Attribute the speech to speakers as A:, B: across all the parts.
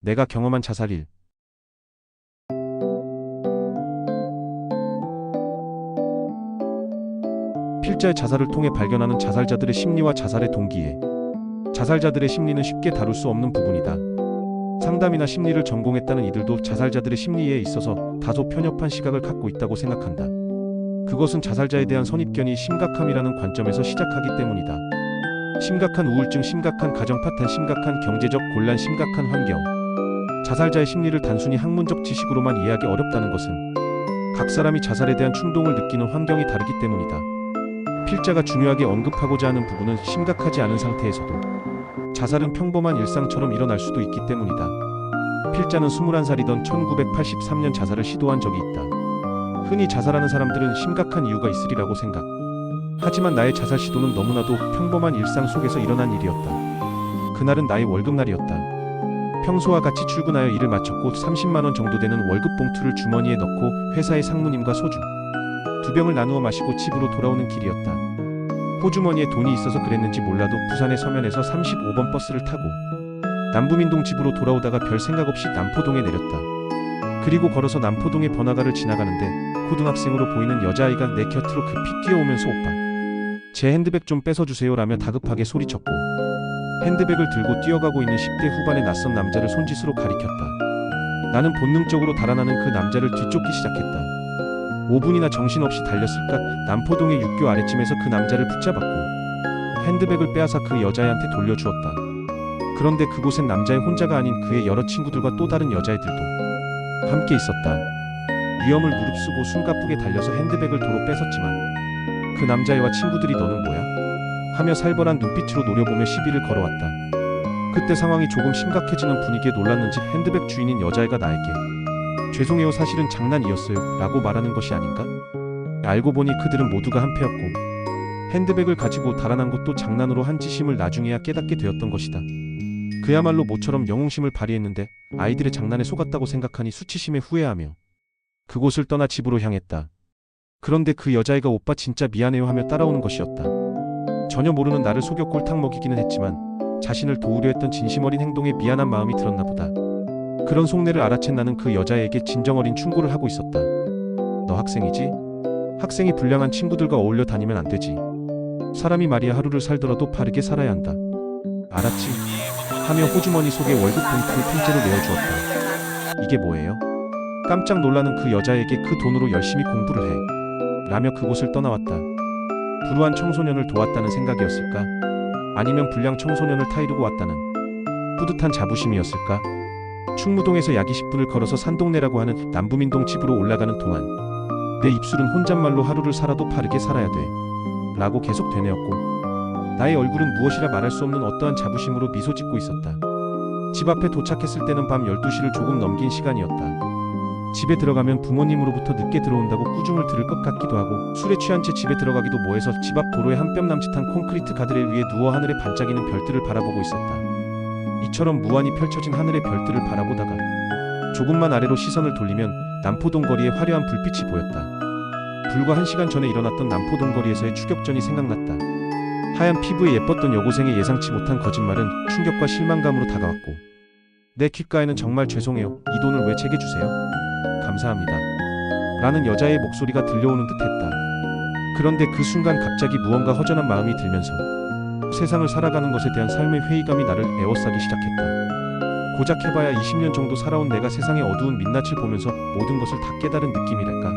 A: 내가 경험한 자살일. 필자의 자살을 통해 발견하는 자살자들의 심리와 자살의 동기에 자살자들의 심리는 쉽게 다룰 수 없는 부분이다. 상담이나 심리를 전공했다는 이들도 자살자들의 심리에 있어서 다소 편협한 시각을 갖고 있다고 생각한다. 그것은 자살자에 대한 선입견이 심각함이라는 관점에서 시작하기 때문이다. 심각한 우울증, 심각한 가정 파탄, 심각한 경제적 곤란, 심각한 환경. 자살자의 심리를 단순히 학문적 지식으로만 이해하기 어렵다는 것은 각 사람이 자살에 대한 충동을 느끼는 환경이 다르기 때문이다. 필자가 중요하게 언급하고자 하는 부분은 심각하지 않은 상태에서도 자살은 평범한 일상처럼 일어날 수도 있기 때문이다. 필자는 21살이던 1983년 자살을 시도한 적이 있다. 흔히 자살하는 사람들은 심각한 이유가 있으리라고 생각. 하지만 나의 자살 시도는 너무나도 평범한 일상 속에서 일어난 일이었다. 그날은 나의 월급날이었다. 평소와 같이 출근하여 일을 마쳤고 30만 원 정도 되는 월급 봉투를 주머니에 넣고 회사의 상무님과 소주 2병을 나누어 마시고 집으로 돌아오는 길이었다. 호주머니에 돈이 있어서 그랬는지 몰라도 부산의 서면에서 35번 버스를 타고 남부민동 집으로 돌아오다가 별 생각 없이 남포동에 내렸다. 그리고 걸어서 남포동의 번화가를 지나가는데 고등학생으로 보이는 여자아이가 내 곁으로 급히 뛰어오면서 오빠, 제 핸드백 좀 뺏어주세요 라며 다급하게 소리쳤고 핸드백을 들고 뛰어가고 있는 10대 후반의 낯선 남자를 손짓으로 가리켰다. 나는 본능적으로 달아나는 그 남자를 뒤쫓기 시작했다. 5분이나 정신없이 달렸을까. 남포동의 육교 아래쯤에서 그 남자를 붙잡았고 핸드백을 빼앗아 그 여자애한테 돌려주었다. 그런데 그곳엔 남자애 혼자가 아닌 그의 여러 친구들과 또 다른 여자애들도 함께 있었다. 위험을 무릅쓰고 숨가쁘게 달려서 핸드백을 도로 뺏었지만 그 남자애와 친구들이 너는 뭐야? 하며 살벌한 눈빛으로 노려보며 시비를 걸어왔다. 그때 상황이 조금 심각해지는 분위기에 놀랐는지 핸드백 주인인 여자애가 나에게 죄송해요, 사실은 장난이었어요 라고 말하는 것이 아닌가? 알고 보니 그들은 모두가 한패였고 핸드백을 가지고 달아난 것도 장난으로 한 짓임을 나중에야 깨닫게 되었던 것이다. 그야말로 모처럼 영웅심을 발휘했는데 아이들의 장난에 속았다고 생각하니 수치심에 후회하며 그곳을 떠나 집으로 향했다. 그런데 그 여자애가 오빠 진짜 미안해요 하며 따라오는 것이었다. 전혀 모르는 나를 속여 꼴탕 먹이기는 했지만 자신을 도우려 했던 진심 어린 행동에 미안한 마음이 들었나 보다. 그런 속내를 알아챈 나는 그 여자애에게 진정어린 충고를 하고 있었다. 너 학생이지? 학생이 불량한 친구들과 어울려 다니면 안 되지. 사람이 말이야 하루를 살더라도 바르게 살아야 한다. 알았지? 하며 호주머니 속에 월급 봉투를 통째로 내어주었다. 이게 뭐예요? 깜짝 놀라는 그 여자에게 그 돈으로 열심히 공부를 해 라며 그곳을 떠나왔다. 불우한 청소년을 도왔다는 생각이었을까? 아니면 불량 청소년을 타이르고 왔다는 뿌듯한 자부심이었을까? 충무동에서 약 20분을 걸어서 산동네라고 하는 남부민동 집으로 올라가는 동안 내 입술은 혼잣말로 하루를 살아도 바르게 살아야 돼 라고 계속 되뇌었고 나의 얼굴은 무엇이라 말할 수 없는 어떠한 자부심으로 미소 짓고 있었다. 집 앞에 도착했을 때는 밤 12시를 조금 넘긴 시간이었다. 집에 들어가면 부모님으로부터 늦게 들어온다고 꾸중을 들을 것 같기도 하고 술에 취한 채 집에 들어가기도 뭐해서 집 앞 도로에 한 뼘 남짓한 콘크리트 가드레 위에 누워 하늘에 반짝이는 별들을 바라보고 있었다. 이처럼 무한히 펼쳐진 하늘의 별들을 바라보다가 조금만 아래로 시선을 돌리면 남포동 거리에 화려한 불빛이 보였다. 불과 1시간 전에 일어났던 남포동 거리에서의 추격전이 생각났다. 하얀 피부에 예뻤던 여고생의 예상치 못한 거짓말은 충격과 실망감으로 다가왔고 내 귓가에는 정말 죄송해요. 이 돈을 왜 제게 주세요? 감사합니다. 라는 여자의 목소리가 들려오는 듯 했다. 그런데 그 순간 갑자기 무언가 허전한 마음이 들면서 세상을 살아가는 것에 대한 삶의 회의감이 나를 에워싸기 시작했다. 고작 해봐야 20년 정도 살아온 내가 세상의 어두운 민낯을 보면서 모든 것을 다 깨달은 느낌이랄까.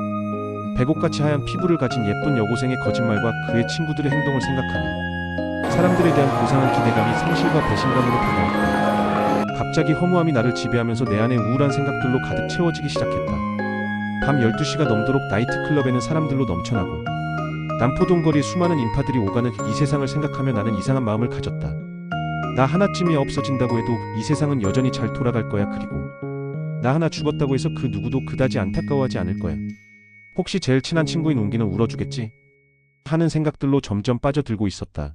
A: 백옥같이 하얀 피부를 가진 예쁜 여고생의 거짓말과 그의 친구들의 행동을 생각하니 사람들에 대한 고상한 기대감이 상실과 배신감으로 다가왔다. 갑자기 허무함이 나를 지배하면서 내 안에 우울한 생각들로 가득 채워지기 시작했다. 밤 12시가 넘도록 나이트클럽에는 사람들로 넘쳐나고 남포동 거리에 수많은 인파들이 오가는 이 세상을 생각하며 나는 이상한 마음을 가졌다. 나 하나쯤이야 없어진다고 해도 이 세상은 여전히 잘 돌아갈 거야. 그리고 나 하나 죽었다고 해서 그 누구도 그다지 안타까워하지 않을 거야. 혹시 제일 친한 친구인 웅기는 울어주겠지? 하는 생각들로 점점 빠져들고 있었다.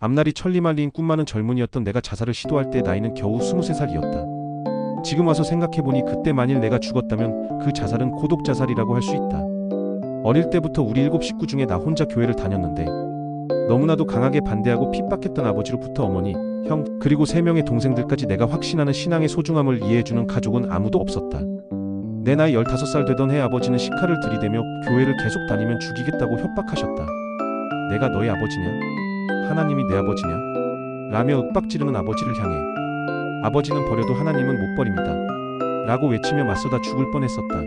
A: 앞날이 천리말리인 꿈 많은 젊은이였던 내가 자살을 시도할 때 나이는 겨우 23살이었다. 지금 와서 생각해보니 그때 만일 내가 죽었다면 그 자살은 고독자살이라고 할 수 있다. 어릴 때부터 우리 7 식구 중에 나 혼자 교회를 다녔는데 너무나도 강하게 반대하고 핍박했던 아버지로부터 어머니, 형, 그리고 3명의 동생들까지 내가 확신하는 신앙의 소중함을 이해해주는 가족은 아무도 없었다. 내 나이 15살 되던 해 아버지는 시카를 들이대며 교회를 계속 다니면 죽이겠다고 협박하셨다. 내가 너희 아버지냐? 하나님이 내 아버지냐? 라며 윽박지르는 아버지를 향해 아버지는 버려도 하나님은 못 버립니다. 라고 외치며 맞서다 죽을 뻔했었다.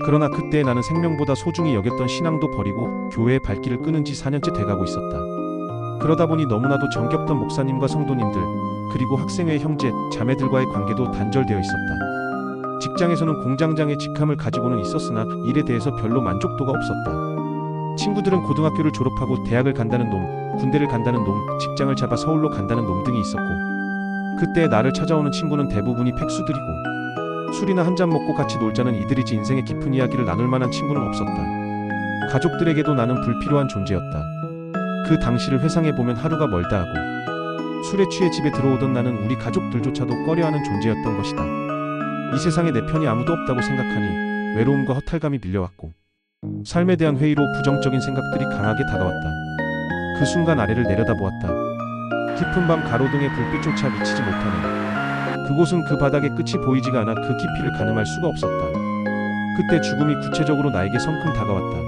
A: 그러나 그때 나는 생명보다 소중히 여겼던 신앙도 버리고 교회의 발길을 끊은 지 4년째 돼가고 있었다. 그러다 보니 너무나도 정겹던 목사님과 성도님들, 그리고 학생회의 형제, 자매들과의 관계도 단절되어 있었다. 직장에서는 공장장의 직함을 가지고는 있었으나 일에 대해서 별로 만족도가 없었다. 친구들은 고등학교를 졸업하고 대학을 간다는 놈, 군대를 간다는 놈, 직장을 잡아 서울로 간다는 놈 등이 있었고, 그때 나를 찾아오는 친구는 대부분이 팩수들이고, 술이나 한잔 먹고 같이 놀자는 이들이지 인생의 깊은 이야기를 나눌 만한 친구는 없었다. 가족들에게도 나는 불필요한 존재였다. 그 당시를 회상해보면 하루가 멀다 하고, 술에 취해 집에 들어오던 나는 우리 가족들조차도 꺼려하는 존재였던 것이다. 이 세상에 내 편이 아무도 없다고 생각하니 외로움과 허탈감이 밀려왔고, 삶에 대한 회의로 부정적인 생각들이 강하게 다가왔다. 그 순간 아래를 내려다보았다. 깊은 밤 가로등의 불빛조차 미치지 못하네. 그곳은 그 바닥의 끝이 보이지가 않아 그 깊이를 가늠할 수가 없었다. 그때 죽음이 구체적으로 나에게 성큼 다가왔다.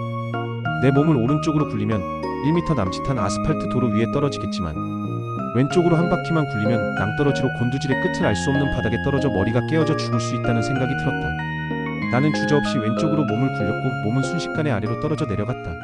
A: 내 몸을 오른쪽으로 굴리면 1m 남짓한 아스팔트 도로 위에 떨어지겠지만, 왼쪽으로 한 바퀴만 굴리면 낭떠러지로 곤두질의 끝을 알 수 없는 바닥에 떨어져 머리가 깨어져 죽을 수 있다는 생각이 들었다. 나는 주저없이 왼쪽으로 몸을 굴렸고 몸은 순식간에 아래로 떨어져 내려갔다.